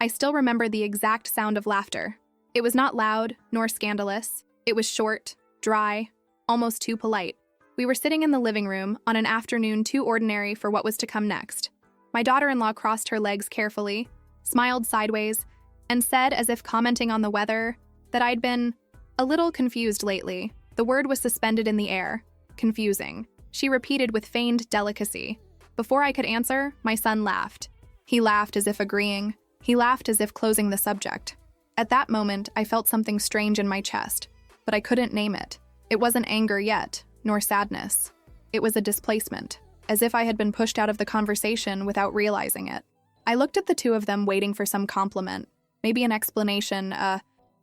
I still remember the exact sound of laughter. It was not loud nor scandalous. It was short, dry, almost too polite. We were sitting in the living room on an afternoon too ordinary for what was to come next. My daughter-in-law crossed her legs carefully, smiled sideways, and said, as if commenting on the weather, that I'd been a little confused lately. The word was suspended in the air. Confusing. She repeated with feigned delicacy. Before I could answer, my son laughed. He laughed as if agreeing. He laughed as if closing the subject. At that moment, I felt something strange in my chest, but I couldn't name it. It wasn't anger yet, nor sadness. It was a displacement, as if I had been pushed out of the conversation without realizing it. I looked at the two of them waiting for some compliment, maybe an explanation,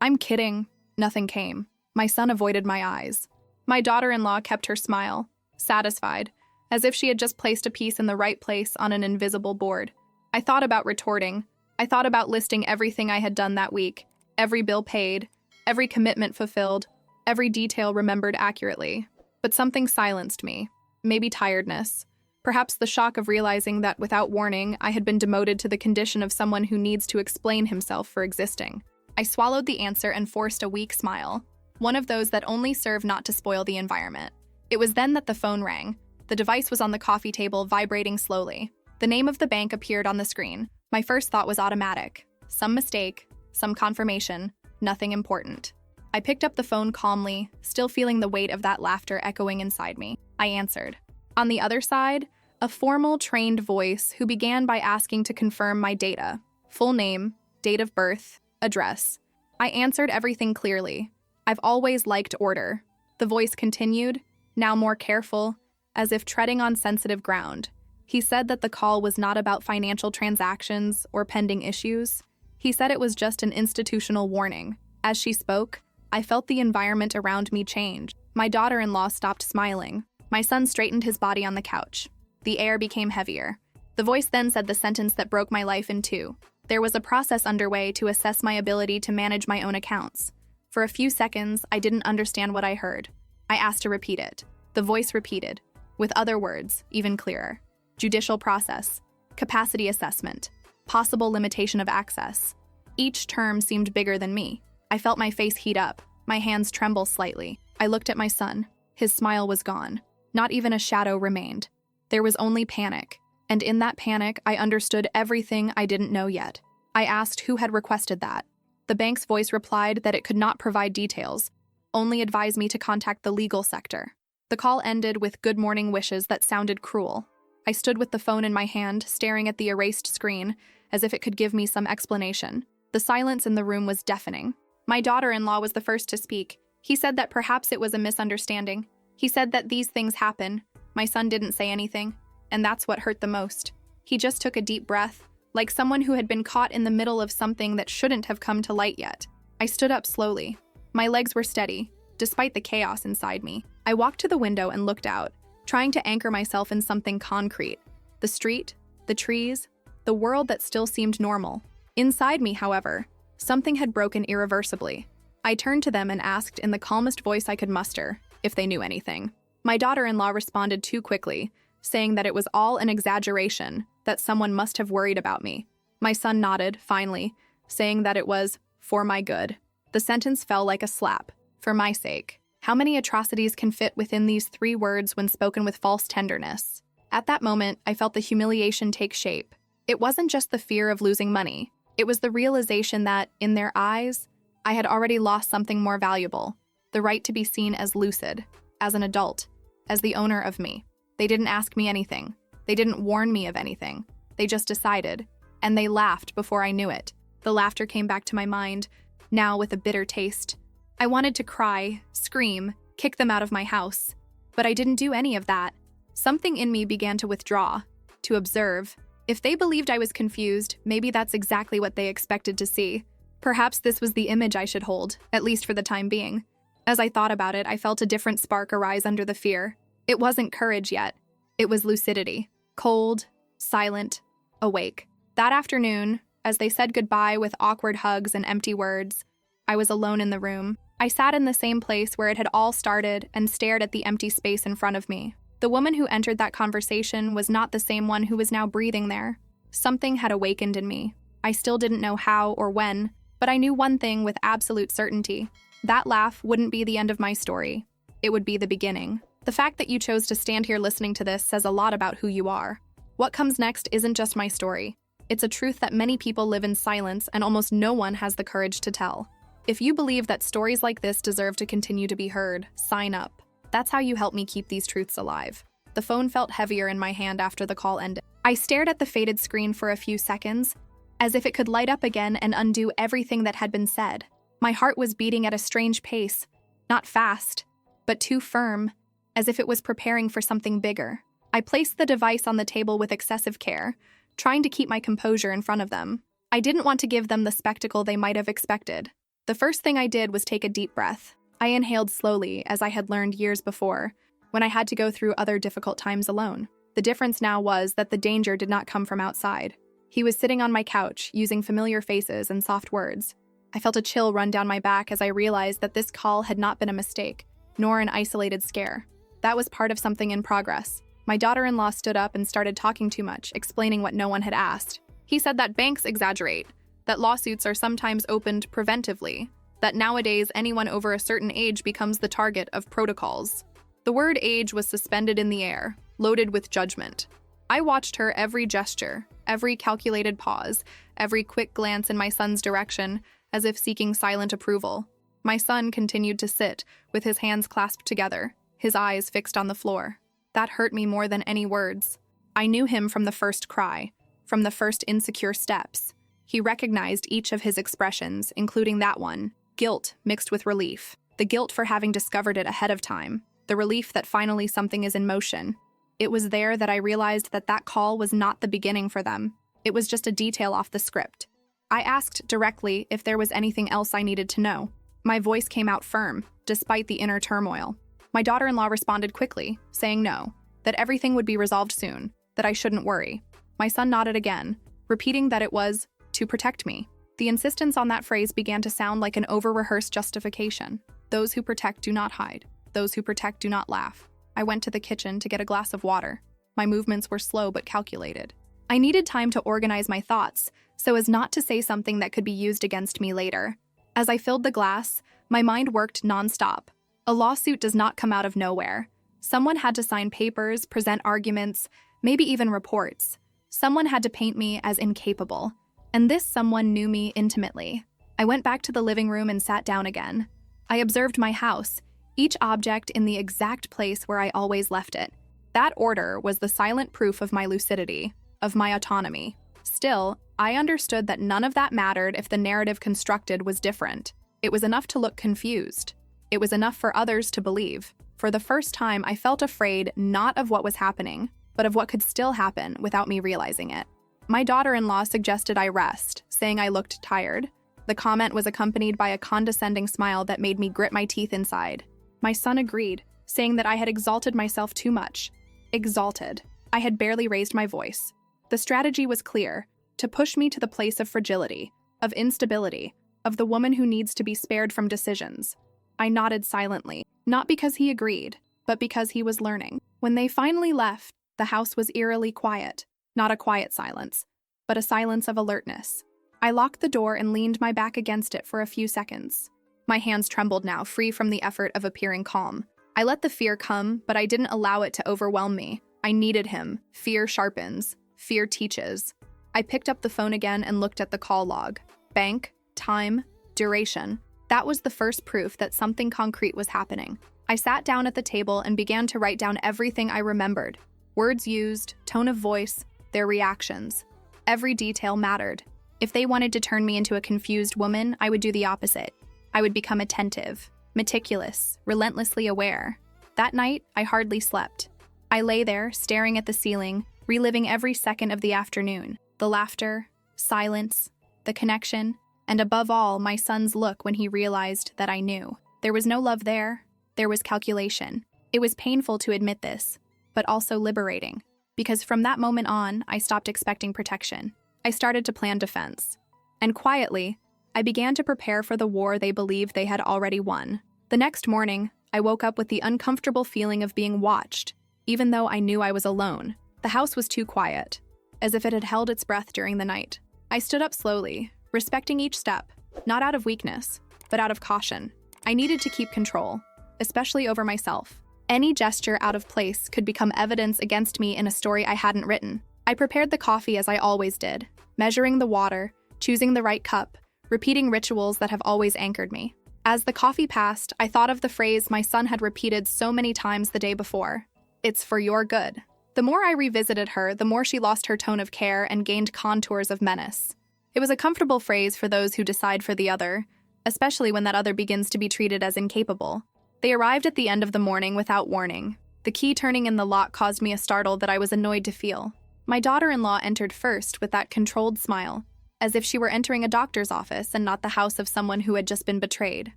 I'm kidding. Nothing came. My son avoided my eyes. My daughter-in-law kept her smile, satisfied, as if she had just placed a piece in the right place on an invisible board. I thought about retorting. I thought about listing everything I had done that week, every bill paid, every commitment fulfilled, every detail remembered accurately. But something silenced me. Maybe tiredness. Perhaps the shock of realizing that without warning, I had been demoted to the condition of someone who needs to explain himself for existing. I swallowed the answer and forced a weak smile, one of those that only serve not to spoil the environment. It was then that the phone rang. The device was on the coffee table, vibrating slowly. The name of the bank appeared on the screen. My first thought was automatic. Some mistake, some confirmation, nothing important. I picked up the phone calmly, still feeling the weight of that laughter echoing inside me. I answered. On the other side, a formal, trained voice who began by asking to confirm my data, full name, date of birth, address. I answered everything clearly. I've always liked order. The voice continued, now more careful, as if treading on sensitive ground. He said that the call was not about financial transactions or pending issues. He said it was just an institutional warning. As she spoke, I felt the environment around me change. My daughter-in-law stopped smiling. My son straightened his body on the couch. The air became heavier. The voice then said the sentence that broke my life in two. There was a process underway to assess my ability to manage my own accounts. For a few seconds, I didn't understand what I heard. I asked to repeat it. The voice repeated, with other words, even clearer. Judicial process, capacity assessment, possible limitation of access. Each term seemed bigger than me. I felt my face heat up, my hands tremble slightly. I looked at my son. His smile was gone. Not even a shadow remained. There was only panic, and in that panic, I understood everything I didn't know yet. I asked who had requested that. The bank's voice replied that it could not provide details, only advise me to contact the legal sector. The call ended with good morning wishes that sounded cruel. I stood with the phone in my hand, staring at the erased screen, as if it could give me some explanation. The silence in the room was deafening. My daughter-in-law was the first to speak. He said that perhaps it was a misunderstanding. He said that these things happen. My son didn't say anything, and that's what hurt the most. He just took a deep breath, like someone who had been caught in the middle of something that shouldn't have come to light yet. I stood up slowly. My legs were steady, despite the chaos inside me. I walked to the window and looked out, trying to anchor myself in something concrete. The street, the trees, the world that still seemed normal. Inside me, however, something had broken irreversibly. I turned to them and asked in the calmest voice I could muster if they knew anything. My daughter-in-law responded too quickly, saying that it was all an exaggeration, that someone must have worried about me. My son nodded, finally, saying that it was for my good. The sentence fell like a slap. For my sake. How many atrocities can fit within these 3 words when spoken with false tenderness? At that moment, I felt the humiliation take shape. It wasn't just the fear of losing money. It was the realization that, in their eyes, I had already lost something more valuable, the right to be seen as lucid, as an adult, as the owner of me. They didn't ask me anything. They didn't warn me of anything. They just decided, and they laughed before I knew it. The laughter came back to my mind, now with a bitter taste. I wanted to cry, scream, kick them out of my house, but I didn't do any of that. Something in me began to withdraw, to observe. If they believed I was confused, maybe that's exactly what they expected to see. Perhaps this was the image I should hold, at least for the time being. As I thought about it, I felt a different spark arise under the fear. It wasn't courage yet. It was lucidity. Cold, silent, awake. That afternoon, as they said goodbye with awkward hugs and empty words, I was alone in the room. I sat in the same place where it had all started and stared at the empty space in front of me. The woman who entered that conversation was not the same one who was now breathing there. Something had awakened in me. I still didn't know how or when, but I knew one thing with absolute certainty. That laugh wouldn't be the end of my story. It would be the beginning. The fact that you chose to stand here listening to this says a lot about who you are. What comes next isn't just my story. It's a truth that many people live in silence and almost no one has the courage to tell. If you believe that stories like this deserve to continue to be heard, sign up. That's how you help me keep these truths alive. The phone felt heavier in my hand after the call ended. I stared at the faded screen for a few seconds, as if it could light up again and undo everything that had been said. My heart was beating at a strange pace, not fast, but too firm, as if it was preparing for something bigger. I placed the device on the table with excessive care, trying to keep my composure in front of them. I didn't want to give them the spectacle they might have expected. The first thing I did was take a deep breath. I inhaled slowly, as I had learned years before, when I had to go through other difficult times alone. The difference now was that the danger did not come from outside. He was sitting on my couch, using familiar faces and soft words. I felt a chill run down my back as I realized that this call had not been a mistake, nor an isolated scare. That was part of something in progress. My daughter-in-law stood up and started talking too much, explaining what no one had asked. He said that banks exaggerate, that lawsuits are sometimes opened preventively, that nowadays anyone over a certain age becomes the target of protocols. The word age was suspended in the air, loaded with judgment. I watched her every gesture, every calculated pause, every quick glance in my son's direction, as if seeking silent approval. My son continued to sit, with his hands clasped together, his eyes fixed on the floor. That hurt me more than any words. I knew him from the first cry, from the first insecure steps. He recognized each of his expressions, including that one, guilt mixed with relief. The guilt for having discovered it ahead of time, the relief that finally something is in motion. It was there that I realized that that call was not the beginning for them. It was just a detail off the script. I asked directly if there was anything else I needed to know. My voice came out firm, despite the inner turmoil. My daughter-in-law responded quickly, saying no, that everything would be resolved soon, that I shouldn't worry. My son nodded again, repeating that it was to protect me. The insistence on that phrase began to sound like an over-rehearsed justification. Those who protect do not hide. Those who protect do not laugh. I went to the kitchen to get a glass of water. My movements were slow but calculated. I needed time to organize my thoughts, so as not to say something that could be used against me later. As I filled the glass, my mind worked nonstop. A lawsuit does not come out of nowhere. Someone had to sign papers, present arguments, maybe even reports. Someone had to paint me as incapable. And this someone knew me intimately. I went back to the living room and sat down again. I observed my house, each object in the exact place where I always left it. That order was the silent proof of my lucidity, of my autonomy. Still, I understood that none of that mattered if the narrative constructed was different. It was enough to look confused. It was enough for others to believe. For the first time, I felt afraid not of what was happening, but of what could still happen without me realizing it. My daughter-in-law suggested I rest, saying I looked tired. The comment was accompanied by a condescending smile that made me grit my teeth inside. My son agreed, saying that I had exalted myself too much. Exalted. I had barely raised my voice. The strategy was clear, to push me to the place of fragility, of instability, of the woman who needs to be spared from decisions. I nodded silently, not because he agreed, but because he was learning. When they finally left, the house was eerily quiet. Not a quiet silence, but a silence of alertness. I locked the door and leaned my back against it for a few seconds. My hands trembled now, free from the effort of appearing calm. I let the fear come, but I didn't allow it to overwhelm me. I needed him. Fear sharpens. Fear teaches. I picked up the phone again and looked at the call log. Bank, time, duration. That was the first proof that something concrete was happening. I sat down at the table and began to write down everything I remembered. Words used, tone of voice, their reactions. Every detail mattered. If they wanted to turn me into a confused woman, I would do the opposite. I would become attentive, meticulous, relentlessly aware. That night, I hardly slept. I lay there, staring at the ceiling, reliving every second of the afternoon. The laughter, silence, the connection, and above all, my son's look when he realized that I knew. There was no love there. There was calculation. It was painful to admit this, but also liberating. Because from that moment on, I stopped expecting protection. I started to plan defense. And quietly, I began to prepare for the war they believed they had already won. The next morning, I woke up with the uncomfortable feeling of being watched, even though I knew I was alone. The house was too quiet, as if it had held its breath during the night. I stood up slowly, respecting each step, not out of weakness, but out of caution. I needed to keep control, especially over myself. Any gesture out of place could become evidence against me in a story I hadn't written. I prepared the coffee as I always did, measuring the water, choosing the right cup, repeating rituals that have always anchored me. As the coffee passed, I thought of the phrase my son had repeated so many times the day before. It's for your good. The more I revisited her, the more she lost her tone of care and gained contours of menace. It was a comfortable phrase for those who decide for the other, especially when that other begins to be treated as incapable. They arrived at the end of the morning without warning. The key turning in the lock caused me a startle that I was annoyed to feel. My daughter-in-law entered first with that controlled smile, as if she were entering a doctor's office and not the house of someone who had just been betrayed.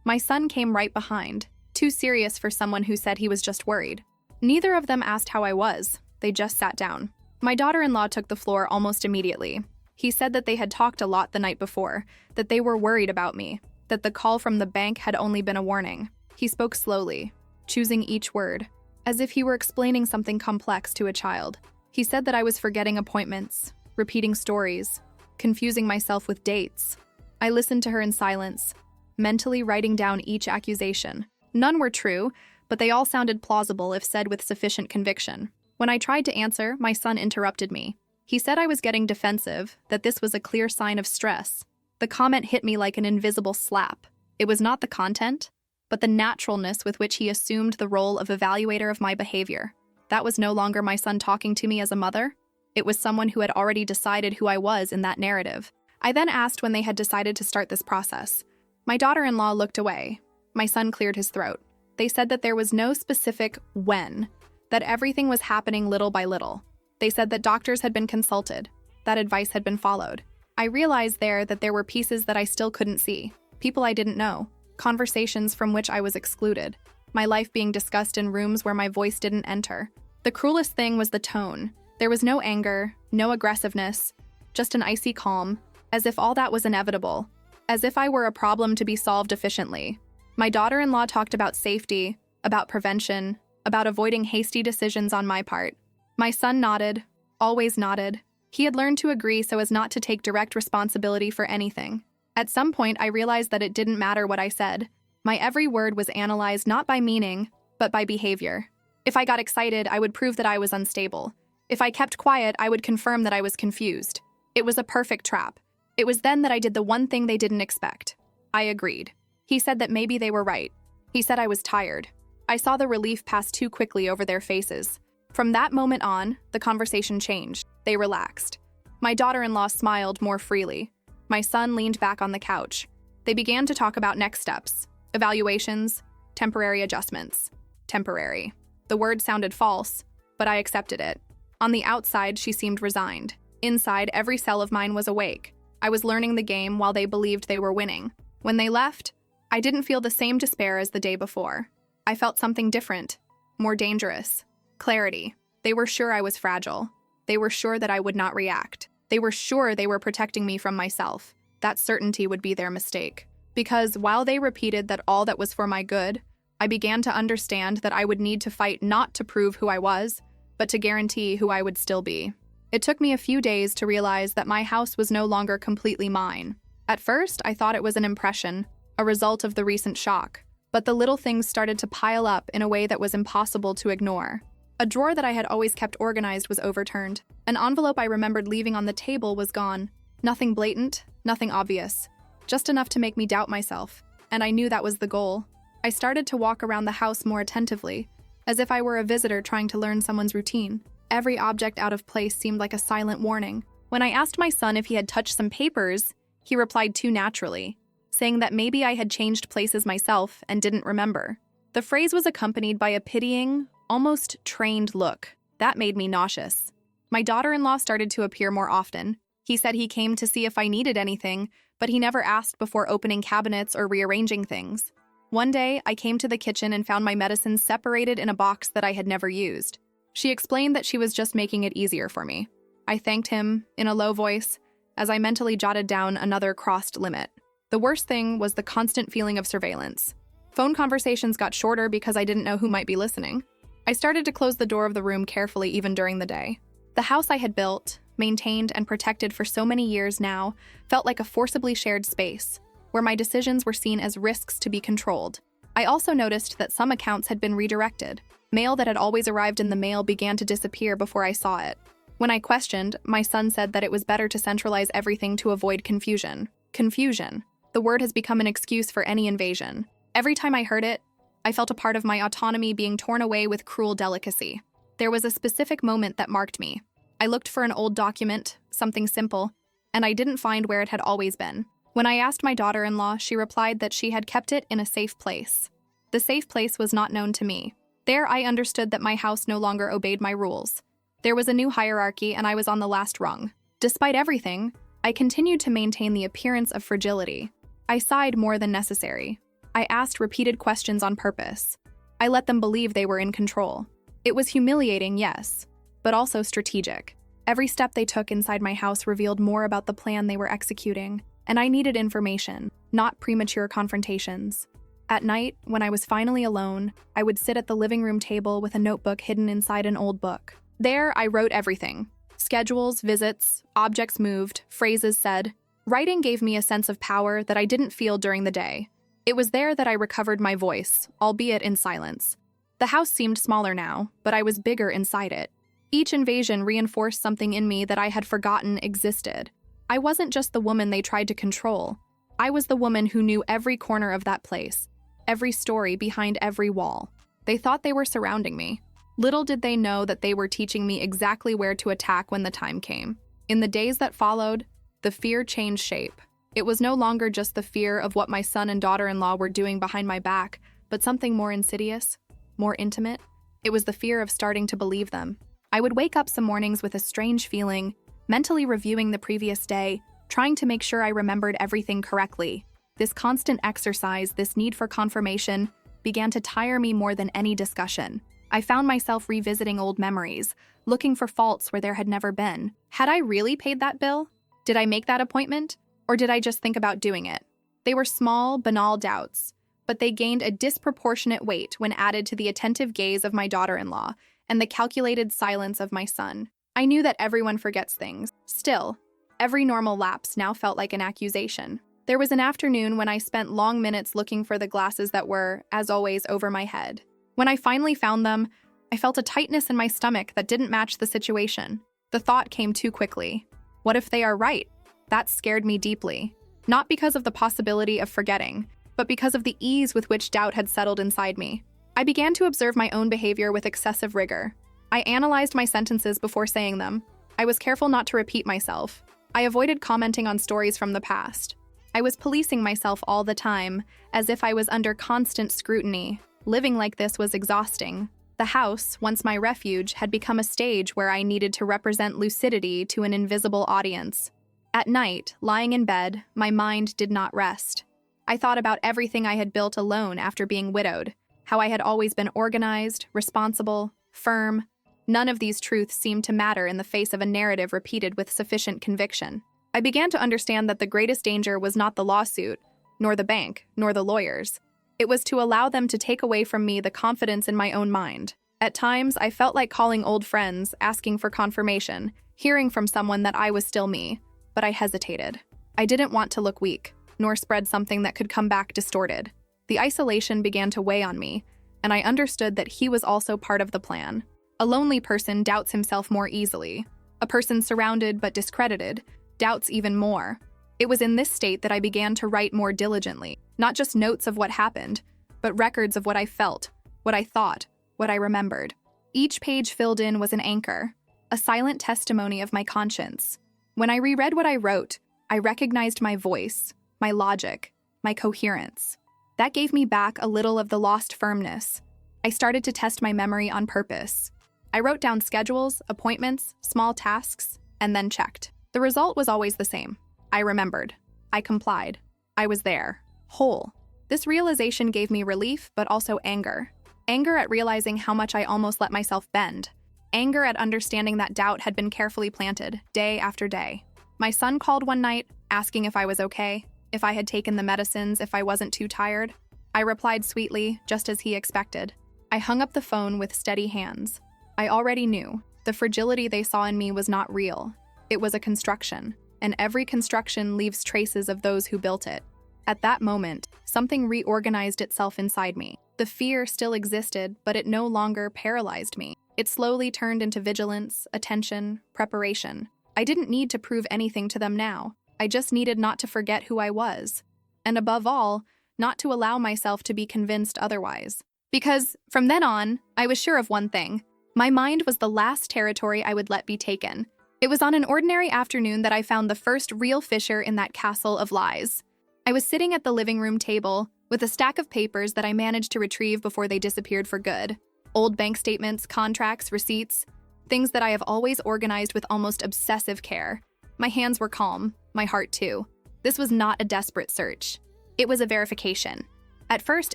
My son came right behind, too serious for someone who said he was just worried. Neither of them asked how I was. They just sat down. My daughter-in-law took the floor almost immediately. He said that they had talked a lot the night before, that they were worried about me, that the call from the bank had only been a warning. He spoke slowly, choosing each word, as if he were explaining something complex to a child. He said that I was forgetting appointments, repeating stories, confusing myself with dates. I listened to her in silence, mentally writing down each accusation. None were true, but they all sounded plausible if said with sufficient conviction. When I tried to answer, my son interrupted me. He said I was getting defensive, that this was a clear sign of stress. The comment hit me like an invisible slap. It was not the content, but the naturalness with which he assumed the role of evaluator of my behavior. That was no longer my son talking to me as a mother. It was someone who had already decided who I was in that narrative. I then asked when they had decided to start this process. My daughter-in-law looked away. My son cleared his throat. They said that there was no specific when, that everything was happening little by little. They said that doctors had been consulted, that advice had been followed. I realized there that there were pieces that I still couldn't see, people I didn't know, conversations from which I was excluded, my life being discussed in rooms where my voice didn't enter. The cruelest thing was the tone. There was no anger, no aggressiveness, just an icy calm, as if all that was inevitable, as if I were a problem to be solved efficiently. My daughter-in-law talked about safety, about prevention, about avoiding hasty decisions on my part. My son nodded, always nodded. He had learned to agree so as not to take direct responsibility for anything. At some point, I realized that it didn't matter what I said. My every word was analyzed not by meaning, but by behavior. If I got excited, I would prove that I was unstable. If I kept quiet, I would confirm that I was confused. It was a perfect trap. It was then that I did the one thing they didn't expect. I agreed. He said that maybe they were right. He said I was tired. I saw the relief pass too quickly over their faces. From that moment on, the conversation changed. They relaxed. My daughter-in-law smiled more freely. My son leaned back on the couch. They began to talk about next steps, evaluations, temporary adjustments. Temporary. The word sounded false, but I accepted it. On the outside, she seemed resigned. Inside, every cell of mine was awake. I was learning the game while they believed they were winning. When they left, I didn't feel the same despair as the day before. I felt something different, more dangerous. Clarity. They were sure I was fragile. They were sure that I would not react. They were sure they were protecting me from myself. That certainty would be their mistake. Because while they repeated that all that was for my good, I began to understand that I would need to fight not to prove who I was, but to guarantee who I would still be. It took me a few days to realize that my house was no longer completely mine. At first, I thought it was an impression, a result of the recent shock. But the little things started to pile up in a way that was impossible to ignore. A drawer that I had always kept organized was overturned. An envelope I remembered leaving on the table was gone. Nothing blatant, nothing obvious. Just enough to make me doubt myself. And I knew that was the goal. I started to walk around the house more attentively, as if I were a visitor trying to learn someone's routine. Every object out of place seemed like a silent warning. When I asked my son if he had touched some papers, he replied too naturally, saying that maybe I had changed places myself and didn't remember. The phrase was accompanied by a pitying, almost trained look. That made me nauseous. My daughter-in-law started to appear more often. He said he came to see if I needed anything, but he never asked before opening cabinets or rearranging things. One day, I came to the kitchen and found my medicines separated in a box that I had never used. She explained that she was just making it easier for me. I thanked him, in a low voice, as I mentally jotted down another crossed limit. The worst thing was the constant feeling of surveillance. Phone conversations got shorter because I didn't know who might be listening. I started to close the door of the room carefully even during the day. The house I had built, maintained and protected for so many years now, felt like a forcibly shared space, where my decisions were seen as risks to be controlled. I also noticed that some accounts had been redirected. Mail that had always arrived in the mail began to disappear before I saw it. When I questioned, my son said that it was better to centralize everything to avoid confusion. Confusion. The word has become an excuse for any invasion. Every time I heard it, I felt a part of my autonomy being torn away with cruel delicacy. There was a specific moment that marked me. I looked for an old document, something simple, and I didn't find where it had always been. When I asked my daughter-in-law, she replied that she had kept it in a safe place. The safe place was not known to me. There, I understood that my house no longer obeyed my rules. There was a new hierarchy, and I was on the last rung. Despite everything, I continued to maintain the appearance of fragility. I sighed more than necessary. I asked repeated questions on purpose. I let them believe they were in control. It was humiliating, yes, but also strategic. Every step they took inside my house revealed more about the plan they were executing, and I needed information, not premature confrontations. At night, when I was finally alone, I would sit at the living room table with a notebook hidden inside an old book. There, I wrote everything. Schedules, visits, objects moved, phrases said. Writing gave me a sense of power that I didn't feel during the day. It was there that I recovered my voice, albeit in silence. The house seemed smaller now, but I was bigger inside it. Each invasion reinforced something in me that I had forgotten existed. I wasn't just the woman they tried to control. I was the woman who knew every corner of that place, every story behind every wall. They thought they were surrounding me. Little did they know that they were teaching me exactly where to attack when the time came. In the days that followed, the fear changed shape. It was no longer just the fear of what my son and daughter-in-law were doing behind my back, but something more insidious, more intimate. It was the fear of starting to believe them. I would wake up some mornings with a strange feeling, mentally reviewing the previous day, trying to make sure I remembered everything correctly. This constant exercise, this need for confirmation, began to tire me more than any discussion. I found myself revisiting old memories, looking for faults where there had never been. Had I really paid that bill? Did I make that appointment? Or did I just think about doing it? They were small, banal doubts, but they gained a disproportionate weight when added to the attentive gaze of my daughter-in-law and the calculated silence of my son. I knew that everyone forgets things. Still, every normal lapse now felt like an accusation. There was an afternoon when I spent long minutes looking for the glasses that were, as always, over my head. When I finally found them, I felt a tightness in my stomach that didn't match the situation. The thought came too quickly. What if they are right? That scared me deeply. Not because of the possibility of forgetting, but because of the ease with which doubt had settled inside me. I began to observe my own behavior with excessive rigor. I analyzed my sentences before saying them. I was careful not to repeat myself. I avoided commenting on stories from the past. I was policing myself all the time, as if I was under constant scrutiny. Living like this was exhausting. The house, once my refuge, had become a stage where I needed to represent lucidity to an invisible audience. At night, lying in bed, my mind did not rest. I thought about everything I had built alone after being widowed, how I had always been organized, responsible, firm. None of these truths seemed to matter in the face of a narrative repeated with sufficient conviction. I began to understand that the greatest danger was not the lawsuit, nor the bank, nor the lawyers. It was to allow them to take away from me the confidence in my own mind. At times, I felt like calling old friends, asking for confirmation, hearing from someone that I was still me, but I hesitated. I didn't want to look weak, nor spread something that could come back distorted. The isolation began to weigh on me, and I understood that he was also part of the plan. A lonely person doubts himself more easily. A person surrounded but discredited doubts even more. It was in this state that I began to write more diligently, not just notes of what happened, but records of what I felt, what I thought, what I remembered. Each page filled in was an anchor, a silent testimony of my conscience. When I reread what I wrote, I recognized my voice, my logic, my coherence. That gave me back a little of the lost firmness. I started to test my memory on purpose. I wrote down schedules, appointments, small tasks, and then checked. The result was always the same. I remembered. I complied. I was there, whole. This realization gave me relief, but also anger. Anger at realizing how much I almost let myself bend. Anger at understanding that doubt had been carefully planted, day after day. My son called one night, asking if I was okay, if I had taken the medicines, if I wasn't too tired. I replied sweetly, just as he expected. I hung up the phone with steady hands. I already knew. The fragility they saw in me was not real. It was a construction, and every construction leaves traces of those who built it. At that moment, something reorganized itself inside me. The fear still existed, but it no longer paralyzed me. It slowly turned into vigilance, attention, preparation. I didn't need to prove anything to them now. I just needed not to forget who I was. And above all, not to allow myself to be convinced otherwise. Because, from then on, I was sure of one thing. My mind was the last territory I would let be taken. It was on an ordinary afternoon that I found the first real fissure in that castle of lies. I was sitting at the living room table with a stack of papers that I managed to retrieve before they disappeared for good. Old bank statements, contracts, receipts, things that I have always organized with almost obsessive care. My hands were calm, my heart too. This was not a desperate search. It was a verification. At first,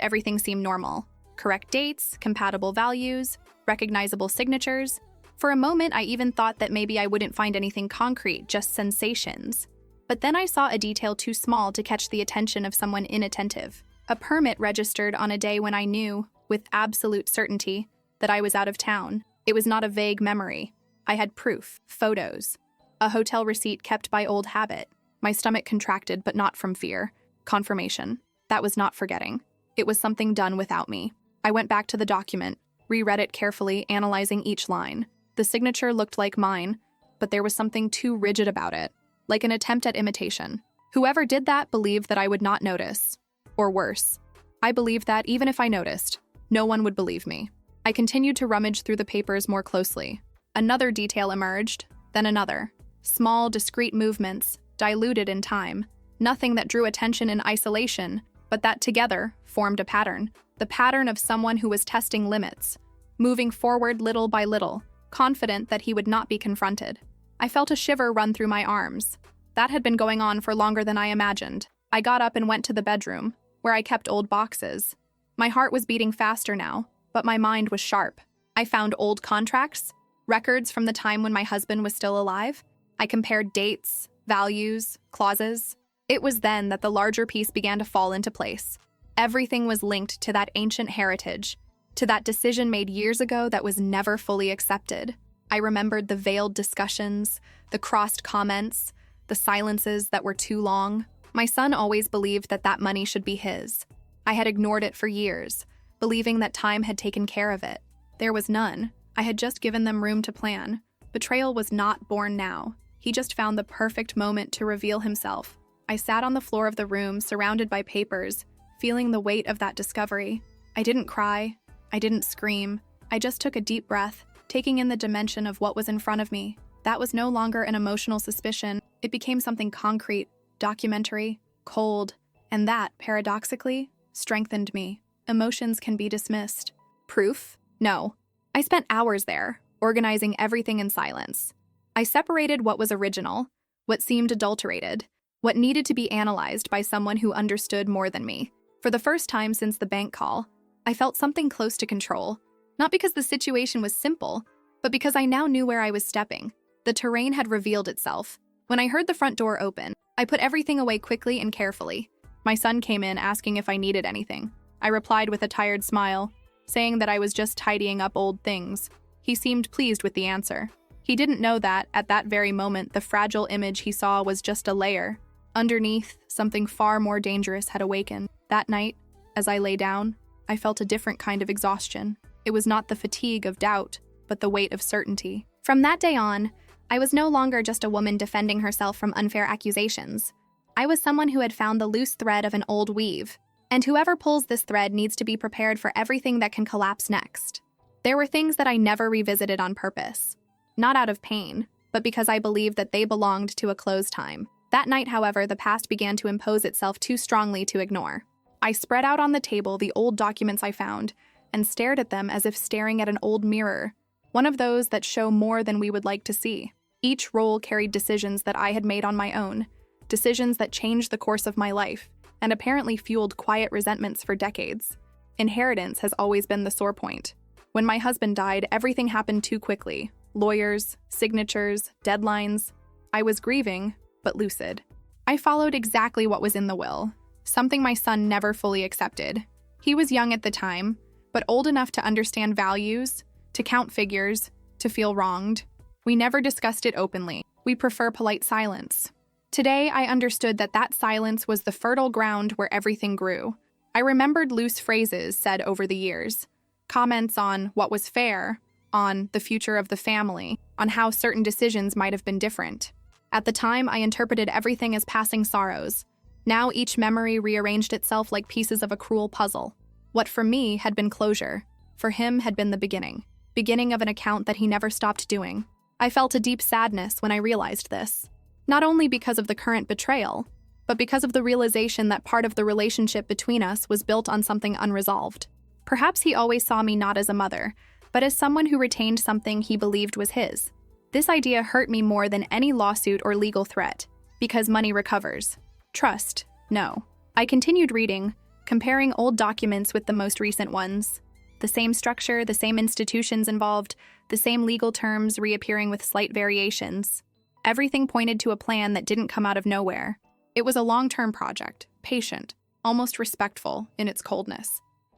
everything seemed normal. Correct dates, compatible values, recognizable signatures. For a moment, I even thought that maybe I wouldn't find anything concrete, just sensations. But then I saw a detail too small to catch the attention of someone inattentive. A permit registered on a day when I knew, with absolute certainty, that I was out of town. It was not a vague memory. I had proof, photos, a hotel receipt kept by old habit. My stomach contracted, but not from fear. Confirmation. That was not forgetting. It was something done without me. I went back to the document, reread it carefully, analyzing each line. The signature looked like mine, but there was something too rigid about it, like an attempt at imitation. Whoever did that believed that I would not notice. Or worse, I believed that even if I noticed, no one would believe me. I continued to rummage through the papers more closely. Another detail emerged, then another. Small, discrete movements, diluted in time. Nothing that drew attention in isolation, but that together formed a pattern. The pattern of someone who was testing limits, moving forward little by little, confident that he would not be confronted. I felt a shiver run through my arms. That had been going on for longer than I imagined. I got up and went to the bedroom, where I kept old boxes. My heart was beating faster now, but my mind was sharp. I found old contracts, records from the time when my husband was still alive. I compared dates, values, clauses. It was then that the larger piece began to fall into place. Everything was linked to that ancient heritage, to that decision made years ago that was never fully accepted. I remembered the veiled discussions, the crossed comments, the silences that were too long. My son always believed that that money should be his. I had ignored it for years, believing that time had taken care of it. There was none. I had just given them room to plan. Betrayal was not born now. He just found the perfect moment to reveal himself. I sat on the floor of the room, surrounded by papers, feeling the weight of that discovery. I didn't cry. I didn't scream. I just took a deep breath, taking in the dimension of what was in front of me. That was no longer an emotional suspicion. It became something concrete, documentary, cold, and that, paradoxically, strengthened me. Emotions can be dismissed. Proof? No. I spent hours there, organizing everything in silence. I separated what was original, what seemed adulterated, what needed to be analyzed by someone who understood more than me. For the first time since the bank call, I felt something close to control. Not because the situation was simple, but because I now knew where I was stepping. The terrain had revealed itself. When I heard the front door open, I put everything away quickly and carefully. My son came in asking if I needed anything. I replied with a tired smile, saying that I was just tidying up old things. He seemed pleased with the answer. He didn't know that, at that very moment, the fragile image he saw was just a layer. Underneath, something far more dangerous had awakened. That night, as I lay down, I felt a different kind of exhaustion. It was not the fatigue of doubt, but the weight of certainty. From that day on, I was no longer just a woman defending herself from unfair accusations. I was someone who had found the loose thread of an old weave, and whoever pulls this thread needs to be prepared for everything that can collapse next. There were things that I never revisited on purpose, not out of pain, but because I believed that they belonged to a close time. That night, however, the past began to impose itself too strongly to ignore. I spread out on the table the old documents I found and stared at them as if staring at an old mirror, one of those that show more than we would like to see. Each roll carried decisions that I had made on my own, decisions that changed the course of my life, and apparently fueled quiet resentments for decades. Inheritance has always been the sore point. When my husband died, everything happened too quickly. Lawyers, signatures, deadlines. I was grieving, but lucid. I followed exactly what was in the will, something my son never fully accepted. He was young at the time, but old enough to understand values, to count figures, to feel wronged. We never discussed it openly. We prefer polite silence. Today, I understood that that silence was the fertile ground where everything grew. I remembered loose phrases said over the years, comments on what was fair, on the future of the family, on how certain decisions might have been different. At the time, I interpreted everything as passing sorrows. Now each memory rearranged itself like pieces of a cruel puzzle. What for me had been closure, for him had been the beginning of an account that he never stopped doing. I felt a deep sadness when I realized this, not only because of the current betrayal, but because of the realization that part of the relationship between us was built on something unresolved. Perhaps he always saw me not as a mother, but as someone who retained something he believed was his. This idea hurt me more than any lawsuit or legal threat, because money recovers. Trust, no. I continued reading, comparing old documents with the most recent ones. The same structure, the same institutions involved, the same legal terms reappearing with slight variations. Everything pointed to a plan that didn't come out of nowhere. It was a long-term project, patient, almost respectful in its coldness.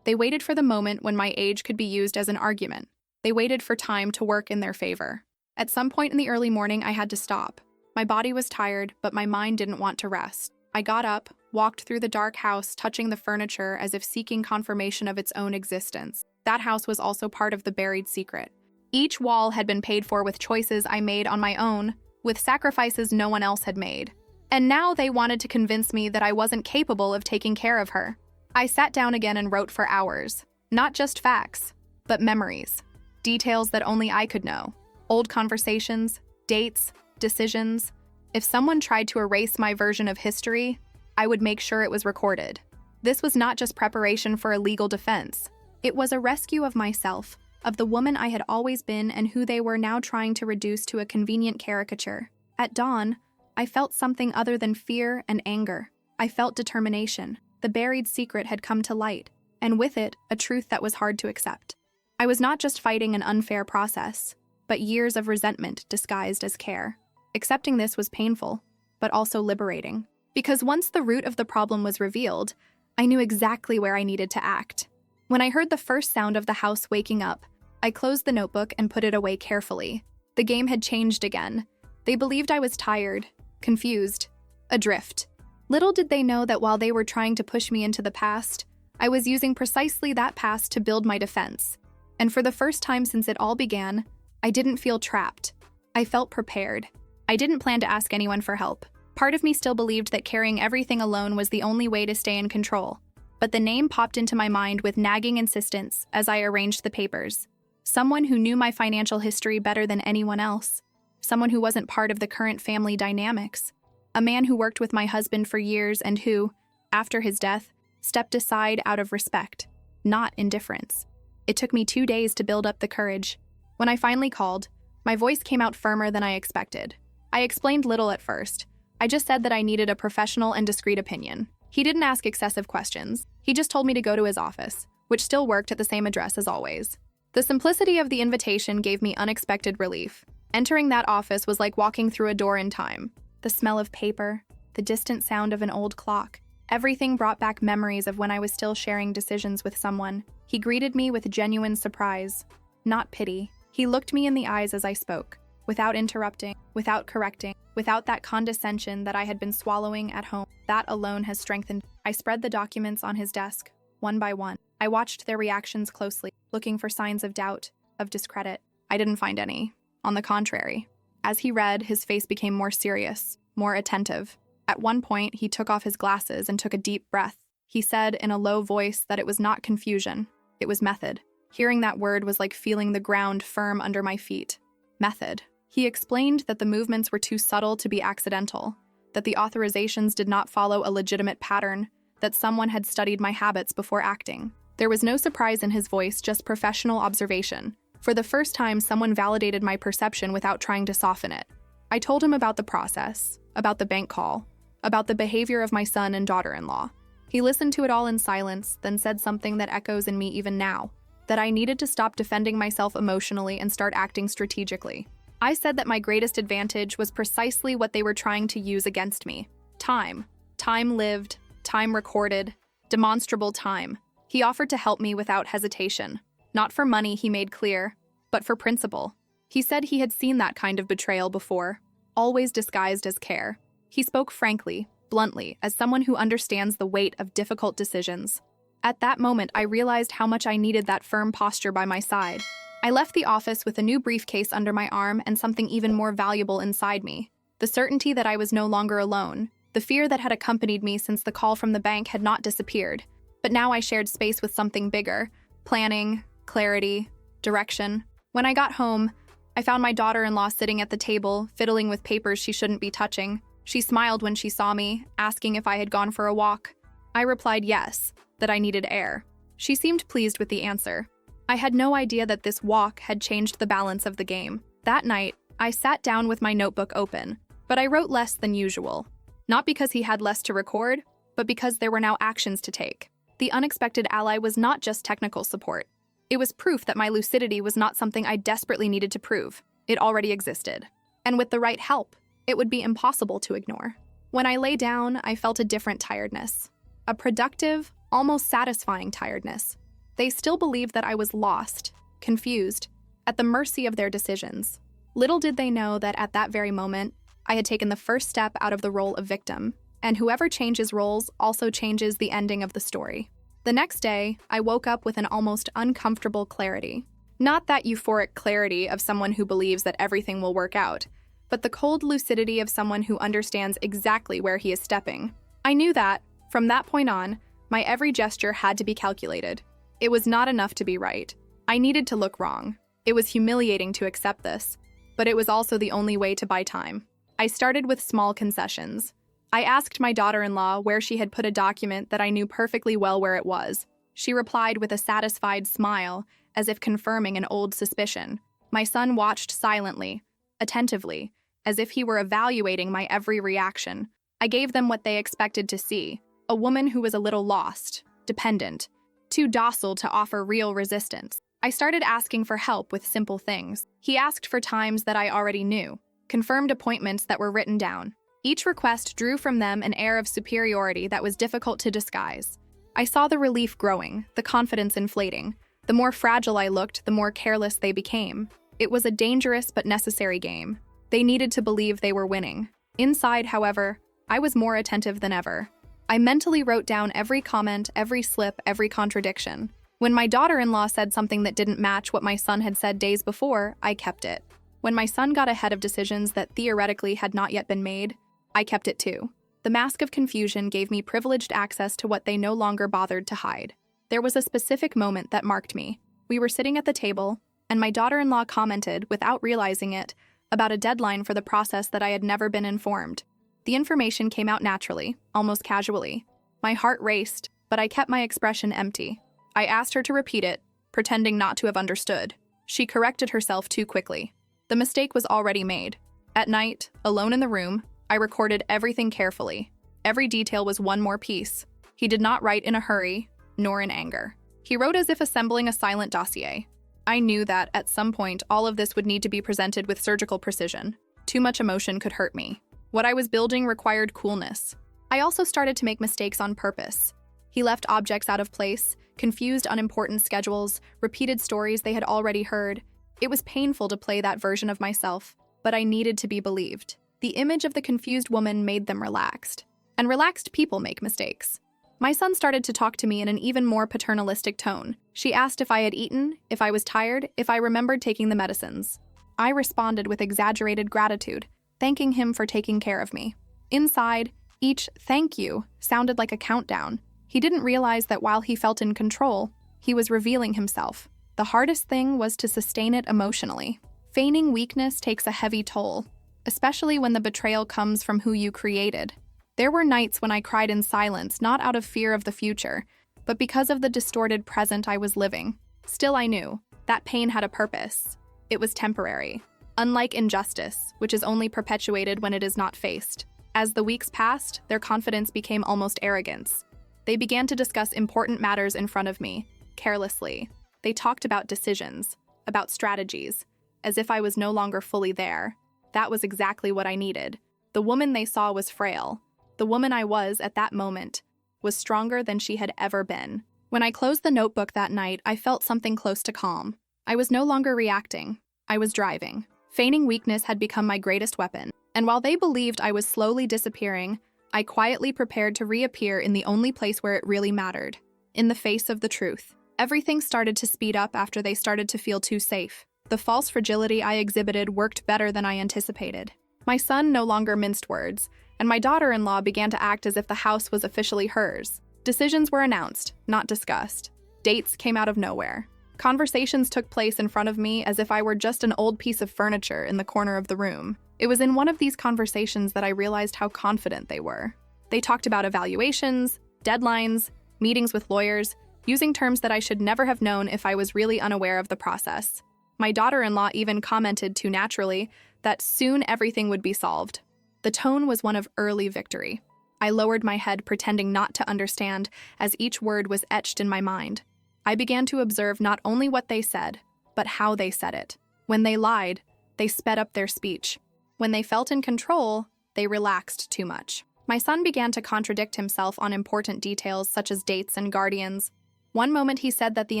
They waited for the moment when my age could be used as an argument. They waited for time to work in their favor. At some point in the early morning, I had to stop. My body was tired, but my mind didn't want to rest. I got up, walked through the dark house, touching the furniture as if seeking confirmation of its own existence. That house was also part of the buried secret. Each wall had been paid for with choices I made on my own, with sacrifices no one else had made. And now they wanted to convince me that I wasn't capable of taking care of her. I sat down again and wrote for hours. Not just facts, but memories. Details that only I could know. Old conversations, dates, decisions. If someone tried to erase my version of history, I would make sure it was recorded. This was not just preparation for a legal defense. It was a rescue of myself, of the woman I had always been and who they were now trying to reduce to a convenient caricature. At dawn, I felt something other than fear and anger. I felt determination. The buried secret had come to light, and with it, a truth that was hard to accept. I was not just fighting an unfair process, but years of resentment disguised as care. Accepting this was painful, but also liberating. Because once the root of the problem was revealed, I knew exactly where I needed to act. When I heard the first sound of the house waking up, I closed the notebook and put it away carefully. The game had changed again. They believed I was tired, confused, adrift. Little did they know that while they were trying to push me into the past, I was using precisely that past to build my defense. And for the first time since it all began, I didn't feel trapped. I felt prepared. I didn't plan to ask anyone for help. Part of me still believed that carrying everything alone was the only way to stay in control. But the name popped into my mind with nagging insistence as I arranged the papers. Someone who knew my financial history better than anyone else. Someone who wasn't part of the current family dynamics. A man who worked with my husband for years and who, after his death, stepped aside out of respect, not indifference. It took me 2 days to build up the courage. When I finally called, my voice came out firmer than I expected. I explained little at first. I just said that I needed a professional and discreet opinion. He didn't ask excessive questions. He just told me to go to his office, which still worked at the same address as always. The simplicity of the invitation gave me unexpected relief. Entering that office was like walking through a door in time. The smell of paper, the distant sound of an old clock. Everything brought back memories of when I was still sharing decisions with someone. He greeted me with genuine surprise, not pity. He looked me in the eyes as I spoke, without interrupting, without correcting, without that condescension that I had been swallowing at home. That alone has strengthened. I spread the documents on his desk, one by one. I watched their reactions closely, looking for signs of doubt, of discredit. I didn't find any. On the contrary. As he read, his face became more serious, more attentive. At one point, he took off his glasses and took a deep breath. He said in a low voice that it was not confusion, it was method. Hearing that word was like feeling the ground firm under my feet. Method. He explained that the movements were too subtle to be accidental, that the authorizations did not follow a legitimate pattern, that someone had studied my habits before acting. There was no surprise in his voice, just professional observation. For the first time, someone validated my perception without trying to soften it. I told him about the process, about the bank call, about the behavior of my son and daughter-in-law. He listened to it all in silence, then said something that echoes in me even now, that I needed to stop defending myself emotionally and start acting strategically. I said that my greatest advantage was precisely what they were trying to use against me. Time. Time lived, time recorded, demonstrable time. He offered to help me without hesitation. Not for money, he made clear, but for principle. He said he had seen that kind of betrayal before. always disguised as care. He spoke frankly, bluntly, as someone who understands the weight of difficult decisions. At that moment, I realized how much I needed that firm posture by my side. I left the office with a new briefcase under my arm and something even more valuable inside me. The certainty that I was no longer alone, the fear that had accompanied me since the call from the bank had not disappeared. But now I shared space with something bigger: planning, clarity, direction. When I got home, I found my daughter-in-law sitting at the table, fiddling with papers she shouldn't be touching. She smiled when she saw me, asking if I had gone for a walk. I replied yes, that I needed air. She seemed pleased with the answer. I had no idea that this walk had changed the balance of the game. That night, I sat down with my notebook open, but I wrote less than usual. Not because he had less to record, but because there were now actions to take. The unexpected ally was not just technical support. It was proof that my lucidity was not something I desperately needed to prove. It already existed. And with the right help, it would be impossible to ignore. When I lay down, I felt a different tiredness. A productive, almost satisfying tiredness. They still believed that I was lost, confused, at the mercy of their decisions. Little did they know that at that very moment, I had taken the first step out of the role of victim, and whoever changes roles also changes the ending of the story. The next day, I woke up with an almost uncomfortable clarity. Not that euphoric clarity of someone who believes that everything will work out, but the cold lucidity of someone who understands exactly where he is stepping. I knew that, from that point on, my every gesture had to be calculated. It was not enough to be right. I needed to look wrong. It was humiliating to accept this, but it was also the only way to buy time. I started with small concessions. I asked my daughter-in-law where she had put a document that I knew perfectly well where it was. She replied with a satisfied smile, as if confirming an old suspicion. My son watched silently, attentively, as if he were evaluating my every reaction. I gave them what they expected to see: a woman who was a little lost, dependent, too docile to offer real resistance. I started asking for help with simple things. He asked for times that I already knew, confirmed appointments that were written down. Each request drew from them an air of superiority that was difficult to disguise. I saw the relief growing, the confidence inflating. The more fragile I looked, the more careless they became. It was a dangerous but necessary game. They needed to believe they were winning. Inside, however, I was more attentive than ever. I mentally wrote down every comment, every slip, every contradiction. When my daughter-in-law said something that didn't match what my son had said days before, I kept it. When my son got ahead of decisions that theoretically had not yet been made, I kept it too. The mask of confusion gave me privileged access to what they no longer bothered to hide. There was a specific moment that marked me. We were sitting at the table, and my daughter-in-law commented, without realizing it, about a deadline for the process that I had never been informed. The information came out naturally, almost casually. My heart raced, but I kept my expression empty. I asked her to repeat it, pretending not to have understood. She corrected herself too quickly. The mistake was already made. At night, alone in the room, I recorded everything carefully. Every detail was one more piece. He did not write in a hurry, nor in anger. He wrote as if assembling a silent dossier. I knew that, at some point, all of this would need to be presented with surgical precision. Too much emotion could hurt me. What I was building required coolness. I also started to make mistakes on purpose. He left objects out of place, confused unimportant schedules, repeated stories they had already heard. It was painful to play that version of myself, but I needed to be believed. The image of the confused woman made them relaxed. And relaxed people make mistakes. My son started to talk to me in an even more paternalistic tone. She asked if I had eaten, if I was tired, if I remembered taking the medicines. I responded with exaggerated gratitude, thanking him for taking care of me. Inside, each "thank you" sounded like a countdown. He didn't realize that while he felt in control, he was revealing himself. The hardest thing was to sustain it emotionally. Feigning weakness takes a heavy toll, especially when the betrayal comes from who you created. There were nights when I cried in silence, not out of fear of the future, but because of the distorted present I was living. Still, I knew that pain had a purpose. It was temporary. Unlike injustice, which is only perpetuated when it is not faced. As the weeks passed, their confidence became almost arrogance. They began to discuss important matters in front of me, carelessly. They talked about decisions, about strategies, as if I was no longer fully there. That was exactly what I needed. The woman they saw was frail. The woman I was, at that moment, was stronger than she had ever been. When I closed the notebook that night, I felt something close to calm. I was no longer reacting. I was driving. Feigning weakness had become my greatest weapon. And while they believed I was slowly disappearing, I quietly prepared to reappear in the only place where it really mattered, in the face of the truth. Everything started to speed up after they started to feel too safe. The false fragility I exhibited worked better than I anticipated. My son no longer minced words, and my daughter-in-law began to act as if the house was officially hers. Decisions were announced, not discussed. Dates came out of nowhere. Conversations took place in front of me as if I were just an old piece of furniture in the corner of the room. It was in one of these conversations that I realized how confident they were. They talked about evaluations, deadlines, meetings with lawyers, using terms that I should never have known if I was really unaware of the process. My daughter-in-law even commented too naturally that soon everything would be solved. The tone was one of early victory. I lowered my head, pretending not to understand, as each word was etched in my mind. I began to observe not only what they said, but how they said it. When they lied, they sped up their speech. When they felt in control, they relaxed too much. My son began to contradict himself on important details such as dates and guardians. One moment he said that the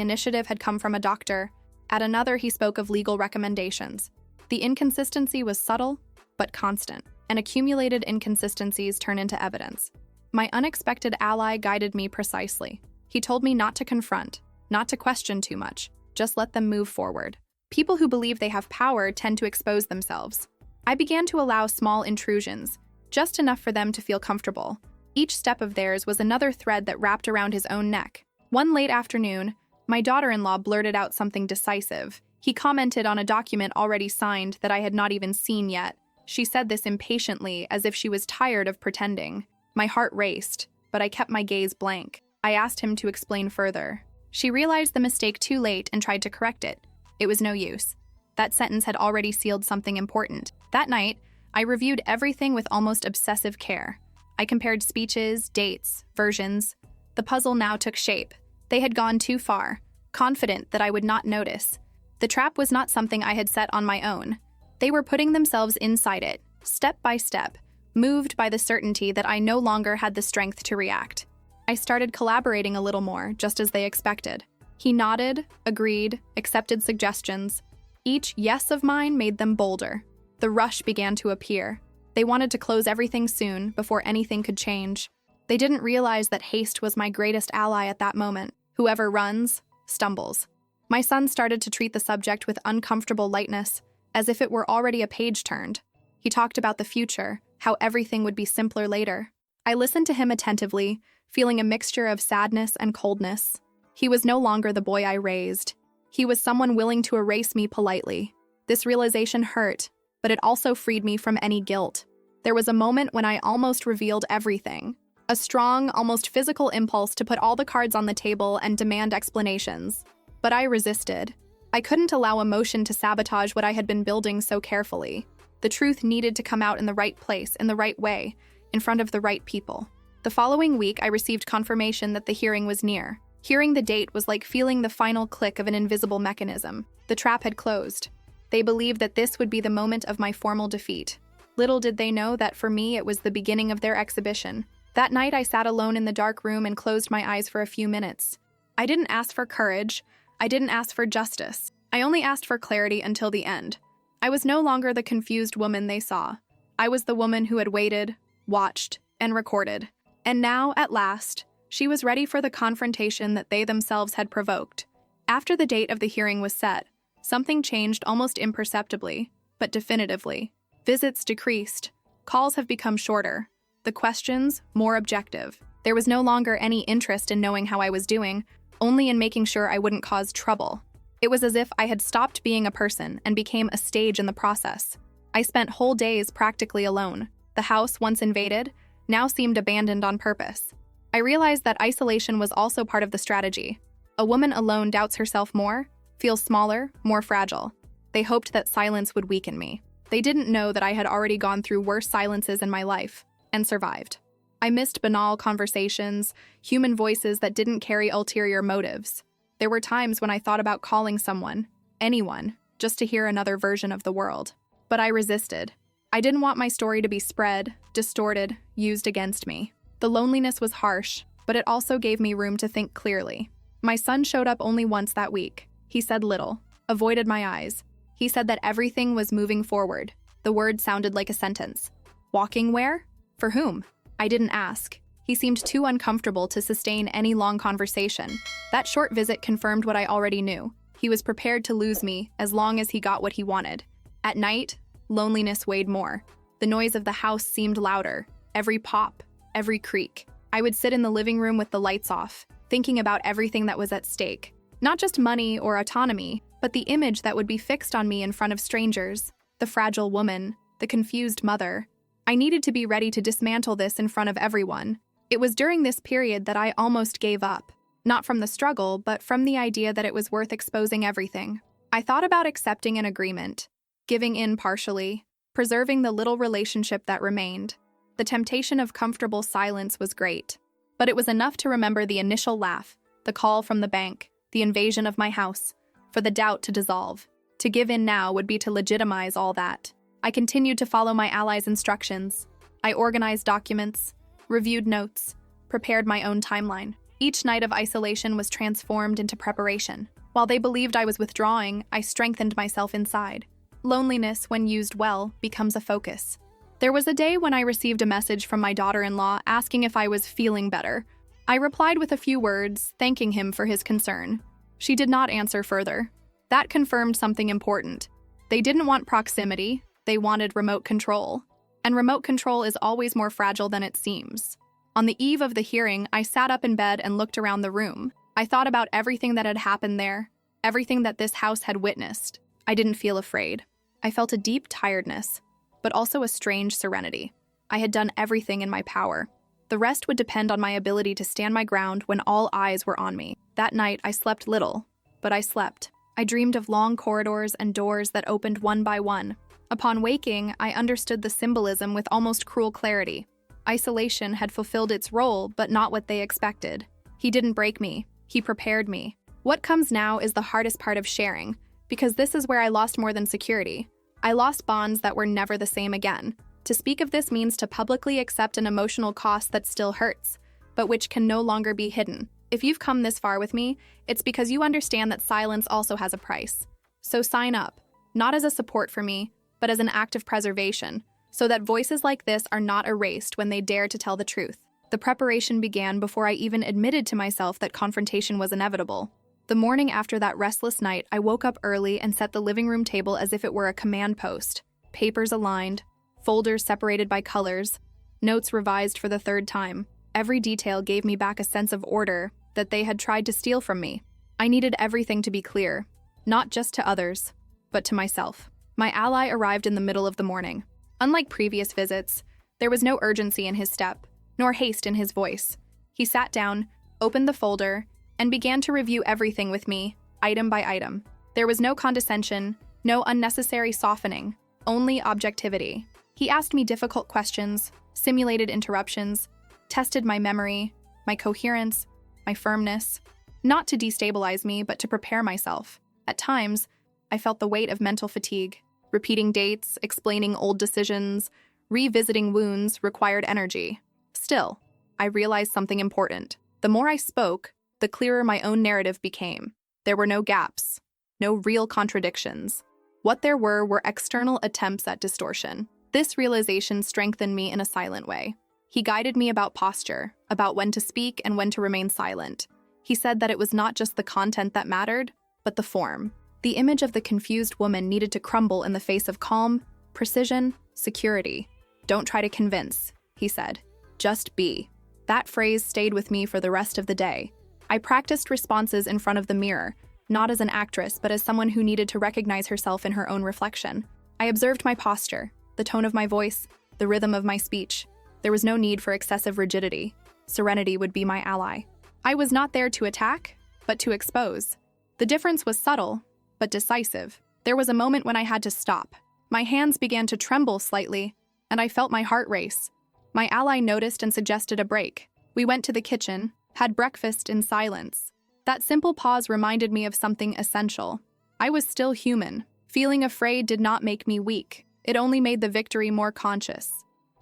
initiative had come from a doctor. At another, he spoke of legal recommendations. The inconsistency was subtle, but constant, and accumulated inconsistencies turn into evidence. My unexpected ally guided me precisely. He told me not to confront, not to question too much, just let them move forward. People who believe they have power tend to expose themselves. I began to allow small intrusions, just enough for them to feel comfortable. Each step of theirs was another thread that wrapped around his own neck. One late afternoon, my daughter-in-law blurted out something decisive. He commented on a document already signed that I had not even seen yet. She said this impatiently, as if she was tired of pretending. My heart raced, but I kept my gaze blank. I asked him to explain further. She realized the mistake too late and tried to correct it. It was no use. That sentence had already sealed something important. That night, I reviewed everything with almost obsessive care. I compared speeches, dates, versions. The puzzle now took shape. They had gone too far, confident that I would not notice. The trap was not something I had set on my own. They were putting themselves inside it, step by step, moved by the certainty that I no longer had the strength to react. I started collaborating a little more, just as they expected. He nodded, agreed, accepted suggestions. Each yes of mine made them bolder. The rush began to appear. They wanted to close everything soon, before anything could change. They didn't realize that haste was my greatest ally at that moment. Whoever runs, stumbles. My son started to treat the subject with uncomfortable lightness, as if it were already a page turned. He talked about the future, how everything would be simpler later. I listened to him attentively, feeling a mixture of sadness and coldness. He was no longer the boy I raised. He was someone willing to erase me politely. This realization hurt, but it also freed me from any guilt. There was a moment when I almost revealed everything. A strong, almost physical impulse to put all the cards on the table and demand explanations. But I resisted. I couldn't allow emotion to sabotage what I had been building so carefully. The truth needed to come out in the right place, in the right way, in front of the right people. The following week, I received confirmation that the hearing was near. Hearing the date was like feeling the final click of an invisible mechanism. The trap had closed. They believed that this would be the moment of my formal defeat. Little did they know that for me, it was the beginning of their exhibition. That night, I sat alone in the dark room and closed my eyes for a few minutes. I didn't ask for courage. I didn't ask for justice. I only asked for clarity until the end. I was no longer the confused woman they saw. I was the woman who had waited, watched, and recorded. And now, at last, she was ready for the confrontation that they themselves had provoked. After the date of the hearing was set, something changed almost imperceptibly, but definitively. Visits decreased. Calls have become shorter. The questions, more objective. There was no longer any interest in knowing how I was doing, only in making sure I wouldn't cause trouble. It was as if I had stopped being a person and became a stage in the process. I spent whole days practically alone. The house, once invaded, now seemed abandoned on purpose. I realized that isolation was also part of the strategy. A woman alone doubts herself more, feels smaller, more fragile. They hoped that silence would weaken me. They didn't know that I had already gone through worse silences in my life, and survived. I missed banal conversations, human voices that didn't carry ulterior motives. There were times when I thought about calling someone, anyone, just to hear another version of the world. But I resisted. I didn't want my story to be spread, distorted, used against me. The loneliness was harsh, but it also gave me room to think clearly. My son showed up only once that week. He said little, avoided my eyes. He said that everything was moving forward. The word sounded like a sentence. Walking where? For whom? I didn't ask. He seemed too uncomfortable to sustain any long conversation. That short visit confirmed what I already knew. He was prepared to lose me as long as he got what he wanted. At night, loneliness weighed more. The noise of the house seemed louder. Every pop, every creak. I would sit in the living room with the lights off, thinking about everything that was at stake. Not just money or autonomy, but the image that would be fixed on me in front of strangers. The fragile woman, the confused mother. I needed to be ready to dismantle this in front of everyone. It was during this period that I almost gave up. Not from the struggle, but from the idea that it was worth exposing everything. I thought about accepting an agreement, giving in partially, preserving the little relationship that remained. The temptation of comfortable silence was great, but it was enough to remember the initial laugh, the call from the bank, the invasion of my house, for the doubt to dissolve. To give in now would be to legitimize all that. I continued to follow my allies' instructions. I organized documents, reviewed notes, prepared my own timeline. Each night of isolation was transformed into preparation. While they believed I was withdrawing, I strengthened myself inside. Loneliness, when used well, becomes a focus. There was a day when I received a message from my daughter-in-law asking if I was feeling better. I replied with a few words, thanking him for his concern. She did not answer further. That confirmed something important. They didn't want proximity, they wanted remote control. And remote control is always more fragile than it seems. On the eve of the hearing, I sat up in bed and looked around the room. I thought about everything that had happened there, everything that this house had witnessed. I didn't feel afraid. I felt a deep tiredness, but also a strange serenity. I had done everything in my power. The rest would depend on my ability to stand my ground when all eyes were on me. That night, I slept little, but I slept. I dreamed of long corridors and doors that opened one by one. Upon waking, I understood the symbolism with almost cruel clarity. Isolation had fulfilled its role, but not what they expected. He didn't break me. He prepared me. What comes now is the hardest part of sharing, because this is where I lost more than security. I lost bonds that were never the same again. To speak of this means to publicly accept an emotional cost that still hurts, but which can no longer be hidden. If you've come this far with me, it's because you understand that silence also has a price. So sign up, not as a support for me, but as an act of preservation, so that voices like this are not erased when they dare to tell the truth. The preparation began before I even admitted to myself that confrontation was inevitable. The morning after that restless night, I woke up early and set the living room table as if it were a command post. Papers aligned, folders separated by colors, notes revised for the third time. Every detail gave me back a sense of order that they had tried to steal from me. I needed everything to be clear, not just to others, but to myself. My ally arrived in the middle of the morning. Unlike previous visits, there was no urgency in his step, nor haste in his voice. He sat down, opened the folder, and began to review everything with me, item by item. There was no condescension, no unnecessary softening, only objectivity. He asked me difficult questions, simulated interruptions, tested my memory, my coherence, my firmness, not to destabilize me, but to prepare myself. At times, I felt the weight of mental fatigue. Repeating dates, explaining old decisions, revisiting wounds required energy. Still, I realized something important. The more I spoke, the clearer my own narrative became. There were no gaps, no real contradictions. What there were external attempts at distortion. This realization strengthened me in a silent way. He guided me about posture, about when to speak and when to remain silent. He said that it was not just the content that mattered, but the form. The image of the confused woman needed to crumble in the face of calm, precision, security. Don't try to convince, he said. Just be. That phrase stayed with me for the rest of the day. I practiced responses in front of the mirror, not as an actress, but as someone who needed to recognize herself in her own reflection. I observed my posture, the tone of my voice, the rhythm of my speech. There was no need for excessive rigidity. Serenity would be my ally. I was not there to attack, but to expose. The difference was subtle, but decisive. There was a moment when I had to stop. My hands began to tremble slightly, and I felt my heart race. My ally noticed and suggested a break. We went to the kitchen, had breakfast in silence. That simple pause reminded me of something essential. I was still human. Feeling afraid did not make me weak. It only made the victory more conscious.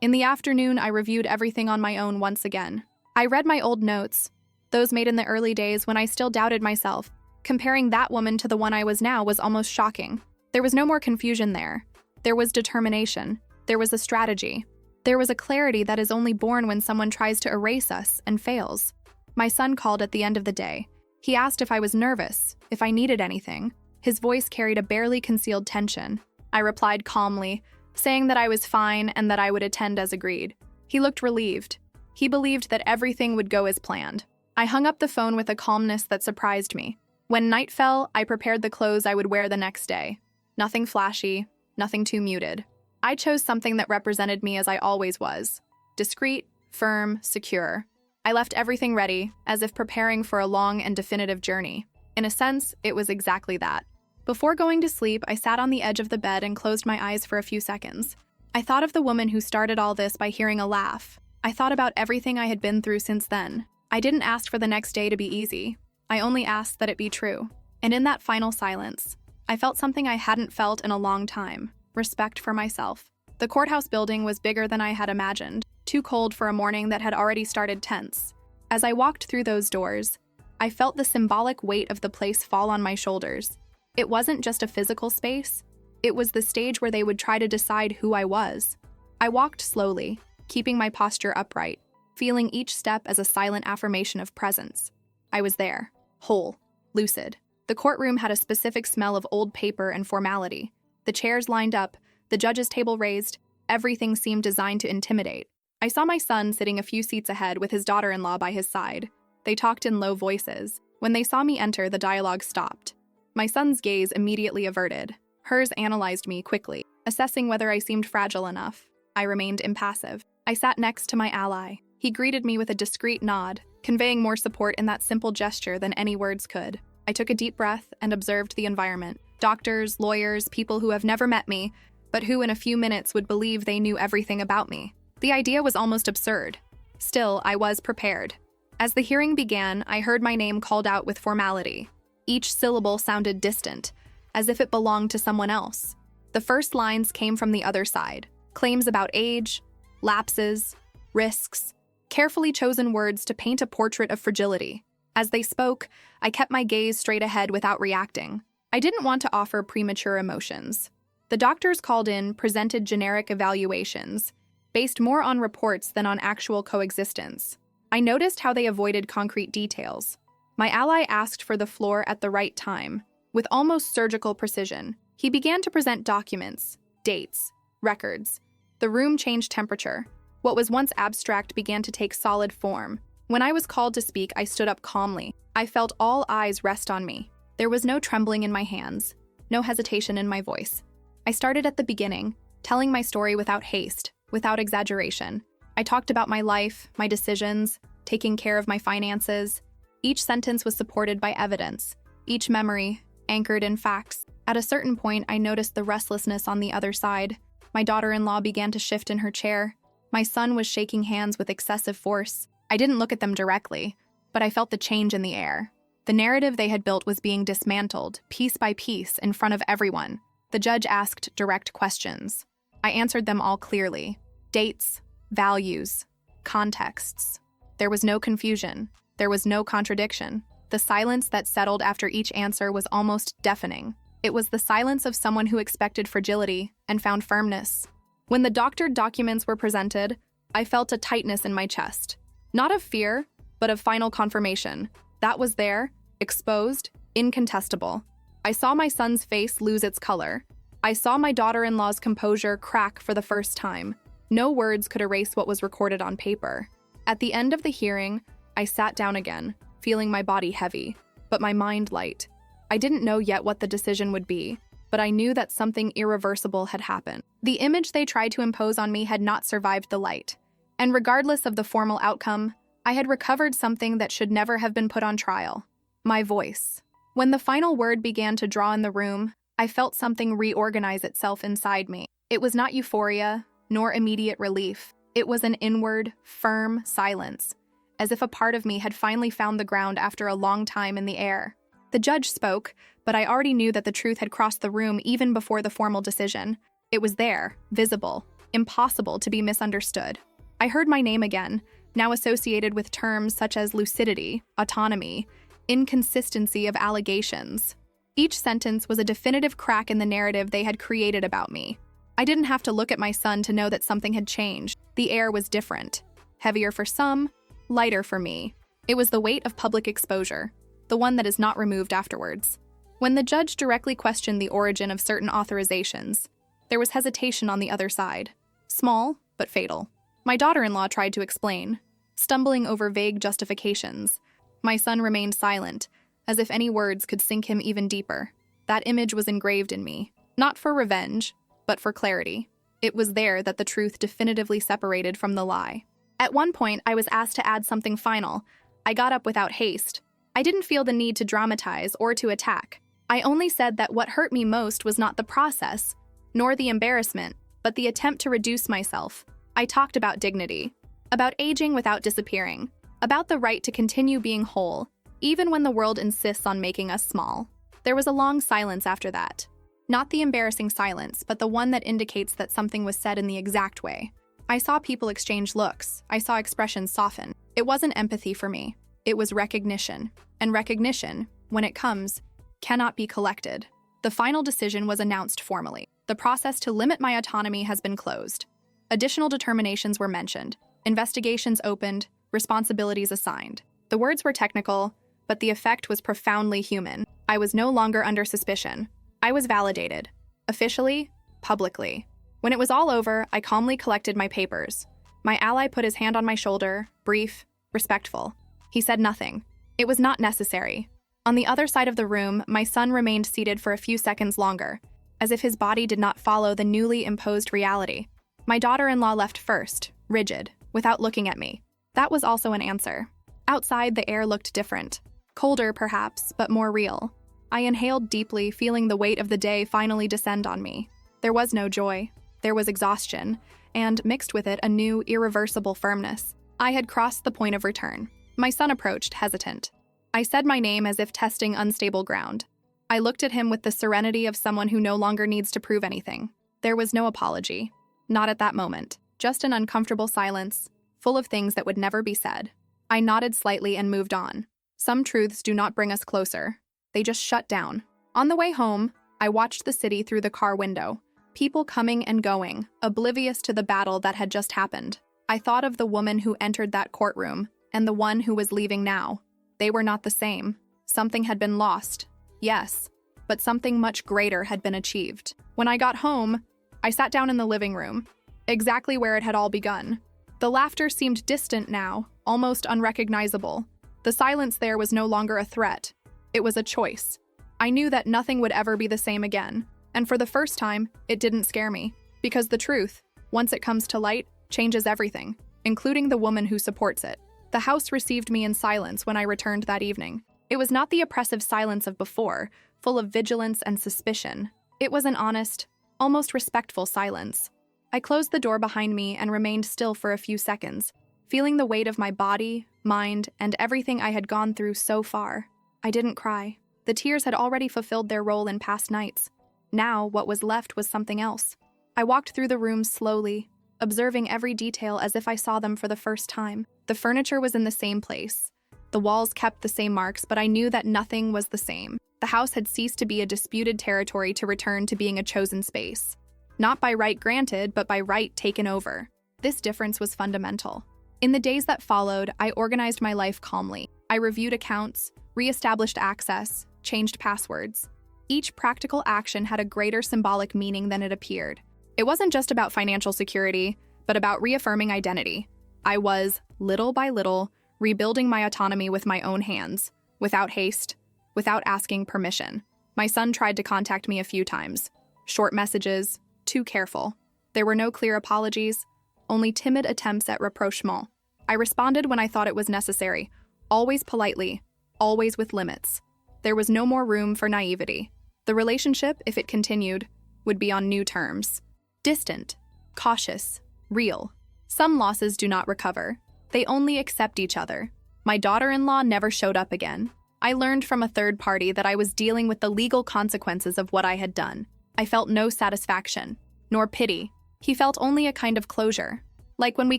In the afternoon, I reviewed everything on my own once again. I read my old notes, those made in the early days when I still doubted myself. Comparing that woman to the one I was now was almost shocking. There was no more confusion there. There was determination. There was a strategy. There was a clarity that is only born when someone tries to erase us and fails. My son called at the end of the day. He asked if I was nervous, if I needed anything. His voice carried a barely concealed tension. I replied calmly, saying that I was fine and that I would attend as agreed. He looked relieved. He believed that everything would go as planned. I hung up the phone with a calmness that surprised me. When night fell, I prepared the clothes I would wear the next day. Nothing flashy, nothing too muted. I chose something that represented me as I always was. Discreet, firm, secure. I left everything ready, as if preparing for a long and definitive journey. In a sense, it was exactly that. Before going to sleep, I sat on the edge of the bed and closed my eyes for a few seconds. I thought of the woman who started all this by hearing a laugh. I thought about everything I had been through since then. I didn't ask for the next day to be easy. I only asked that it be true. And in that final silence, I felt something I hadn't felt in a long time: respect for myself. The courthouse building was bigger than I had imagined, too cold for a morning that had already started tense. As I walked through those doors, I felt the symbolic weight of the place fall on my shoulders. It wasn't just a physical space. It was the stage where they would try to decide who I was. I walked slowly, keeping my posture upright, feeling each step as a silent affirmation of presence. I was there, whole, lucid. The courtroom had a specific smell of old paper and formality. The chairs lined up, the judge's table raised, everything seemed designed to intimidate. I saw my son sitting a few seats ahead with his daughter-in-law by his side. They talked in low voices. When they saw me enter, the dialogue stopped. My son's gaze immediately averted. Hers analyzed me quickly, assessing whether I seemed fragile enough. I remained impassive. I sat next to my ally. He greeted me with a discreet nod, conveying more support in that simple gesture than any words could. I took a deep breath and observed the environment. Doctors, lawyers, people who have never met me, but who in a few minutes would believe they knew everything about me. The idea was almost absurd. Still, I was prepared. As the hearing began, I heard my name called out with formality. Each syllable sounded distant, as if it belonged to someone else. The first lines came from the other side. Claims about age, lapses, risks, carefully chosen words to paint a portrait of fragility. As they spoke, I kept my gaze straight ahead without reacting. I didn't want to offer premature emotions. The doctors called in presented generic evaluations, based more on reports than on actual coexistence. I noticed how they avoided concrete details. My ally asked for the floor at the right time. With almost surgical precision, he began to present documents, dates, records. The room changed temperature. What was once abstract began to take solid form. When I was called to speak, I stood up calmly. I felt all eyes rest on me. There was no trembling in my hands, no hesitation in my voice. I started at the beginning, telling my story without haste, without exaggeration. I talked about my life, my decisions, taking care of my finances. Each sentence was supported by evidence, each memory anchored in facts. At a certain point, I noticed the restlessness on the other side. My daughter-in-law began to shift in her chair. My son was shaking hands with excessive force. I didn't look at them directly, but I felt the change in the air. The narrative they had built was being dismantled, piece by piece, in front of everyone. The judge asked direct questions. I answered them all clearly. Dates, values, contexts. There was no confusion. There was no contradiction. The silence that settled after each answer was almost deafening. It was the silence of someone who expected fragility and found firmness. When the doctored documents were presented, I felt a tightness in my chest. Not of fear, but of final confirmation. That was there, exposed, incontestable. I saw my son's face lose its color. I saw my daughter-in-law's composure crack for the first time. No words could erase what was recorded on paper. At the end of the hearing, I sat down again, feeling my body heavy, but my mind light. I didn't know yet what the decision would be, but I knew that something irreversible had happened. The image they tried to impose on me had not survived the light. And regardless of the formal outcome, I had recovered something that should never have been put on trial: my voice. When the final word began to draw in the room, I felt something reorganize itself inside me. It was not euphoria, nor immediate relief. It was an inward, firm silence, as if a part of me had finally found the ground after a long time in the air. The judge spoke, but I already knew that the truth had crossed the room even before the formal decision. It was there, visible, impossible to be misunderstood. I heard my name again, now associated with terms such as lucidity, autonomy, inconsistency of allegations. Each sentence was a definitive crack in the narrative they had created about me. I didn't have to look at my son to know that something had changed. The air was different. Heavier for some, lighter for me. It was the weight of public exposure, the one that is not removed afterwards. When the judge directly questioned the origin of certain authorizations, there was hesitation on the other side. Small, but fatal. My daughter-in-law tried to explain, stumbling over vague justifications. My son remained silent, as if any words could sink him even deeper. That image was engraved in me, not for revenge, but for clarity. It was there that the truth definitively separated from the lie. At one point, I was asked to add something final. I got up without haste. I didn't feel the need to dramatize or to attack. I only said that what hurt me most was not the process, nor the embarrassment, but the attempt to reduce myself. I talked about dignity, about aging without disappearing, about the right to continue being whole, even when the world insists on making us small. There was a long silence after that. Not the embarrassing silence, but the one that indicates that something was said in the exact way. I saw people exchange looks. I saw expressions soften. It wasn't empathy for me. It was recognition. And recognition, when it comes, cannot be collected. The final decision was announced formally. The process to limit my autonomy has been closed. Additional determinations were mentioned. Investigations opened, responsibilities assigned. The words were technical, but the effect was profoundly human. I was no longer under suspicion. I was validated. Officially, publicly. When it was all over, I calmly collected my papers. My ally put his hand on my shoulder, brief, respectful. He said nothing. It was not necessary. On the other side of the room, my son remained seated for a few seconds longer, as if his body did not follow the newly imposed reality. My daughter-in-law left first, rigid, without looking at me. That was also an answer. Outside, the air looked different. Colder, perhaps, but more real. I inhaled deeply, feeling the weight of the day finally descend on me. There was no joy. There was exhaustion, and mixed with it a new, irreversible firmness. I had crossed the point of return. My son approached, hesitant. I said my name as if testing unstable ground. I looked at him with the serenity of someone who no longer needs to prove anything. There was no apology. Not at that moment. Just an uncomfortable silence, full of things that would never be said. I nodded slightly and moved on. Some truths do not bring us closer. They just shut down. On the way home, I watched the city through the car window. People coming and going, oblivious to the battle that had just happened. I thought of the woman who entered that courtroom and the one who was leaving now. They were not the same. Something had been lost. Yes, but something much greater had been achieved. When I got home, I sat down in the living room, exactly where it had all begun. The laughter seemed distant now, almost unrecognizable. The silence there was no longer a threat. It was a choice. I knew that nothing would ever be the same again, and for the first time, it didn't scare me. Because the truth, once it comes to light, changes everything, including the woman who supports it. The house received me in silence when I returned that evening. It was not the oppressive silence of before, full of vigilance and suspicion. It was an honest, almost respectful silence. I closed the door behind me and remained still for a few seconds, feeling the weight of my body, mind, and everything I had gone through so far. I didn't cry. The tears had already fulfilled their role in past nights. Now, what was left was something else. I walked through the rooms slowly, observing every detail as if I saw them for the first time. The furniture was in the same place. The walls kept the same marks, but I knew that nothing was the same. The house had ceased to be a disputed territory to return to being a chosen space. Not by right granted, but by right taken over. This difference was fundamental. In the days that followed, I organized my life calmly. I reviewed accounts, re-established access, changed passwords. Each practical action had a greater symbolic meaning than it appeared. It wasn't just about financial security, but about reaffirming identity. I was, little by little, rebuilding my autonomy with my own hands, without haste, without asking permission. My son tried to contact me a few times. Short messages, too careful. There were no clear apologies, only timid attempts at rapprochement. I responded when I thought it was necessary, always politely, always with limits. There was no more room for naivety. The relationship, if it continued, would be on new terms. Distant, cautious, real. Some losses do not recover. They only accept each other. My daughter-in-law never showed up again. I learned from a third party that I was dealing with the legal consequences of what I had done. I felt no satisfaction, nor pity. He felt only a kind of closure, like when we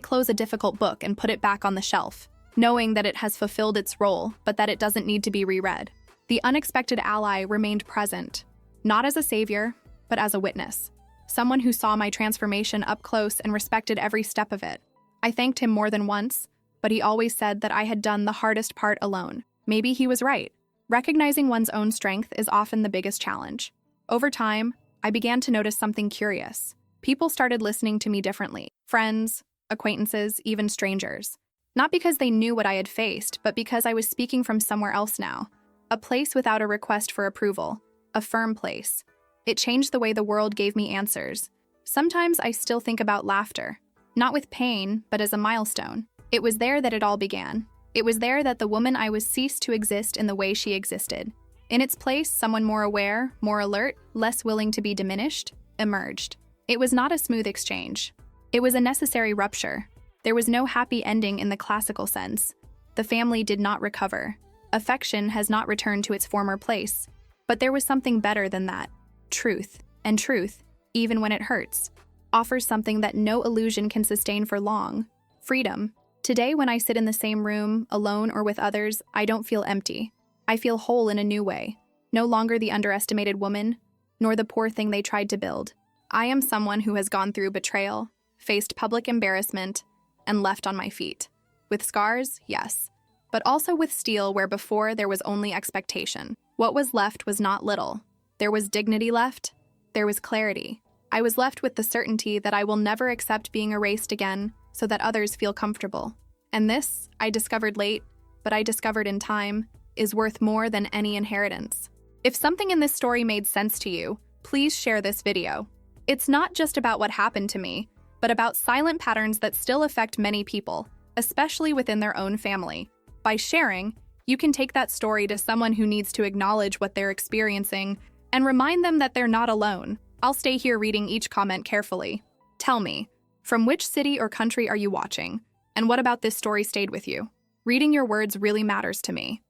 close a difficult book and put it back on the shelf, knowing that it has fulfilled its role, but that it doesn't need to be reread. The unexpected ally remained present, not as a savior, but as a witness. someone who saw my transformation up close and respected every step of it. I thanked him more than once, but he always said that I had done the hardest part alone. Maybe he was right. Recognizing one's own strength is often the biggest challenge. Over time, I began to notice something curious. People started listening to me differently. Friends, acquaintances, even strangers. Not because they knew what I had faced, but because I was speaking from somewhere else now. A place without a request for approval. A firm place. It changed the way the world gave me answers. Sometimes I still think about laughter. Not with pain, but as a milestone. It was there that it all began. It was there that the woman I was ceased to exist in the way she existed. In its place, someone more aware, more alert, less willing to be diminished, emerged. It was not a smooth exchange. It was a necessary rupture. There was no happy ending in the classical sense. The family did not recover. Affection has not returned to its former place. But there was something better than that. Truth. And truth, even when it hurts, offers something that no illusion can sustain for long. Freedom. Today, when I sit in the same room, alone or with others, I don't feel empty. I feel whole in a new way. No longer the underestimated woman, nor the poor thing they tried to build. I am someone who has gone through betrayal, faced public embarrassment, and left on my feet. With scars, yes, but also with steel where before there was only expectation. What was left was not little. There was dignity left. There was clarity. I was left with the certainty that I will never accept being erased again so that others feel comfortable. And this, I discovered late, but I discovered in time, is worth more than any inheritance. If something in this story made sense to you, please share this video. It's not just about what happened to me, but about silent patterns that still affect many people, especially within their own family. By sharing, you can take that story to someone who needs to acknowledge what they're experiencing and remind them that they're not alone. I'll stay here reading each comment carefully. Tell me, from which city or country are you watching? And what about this story stayed with you? Reading your words really matters to me.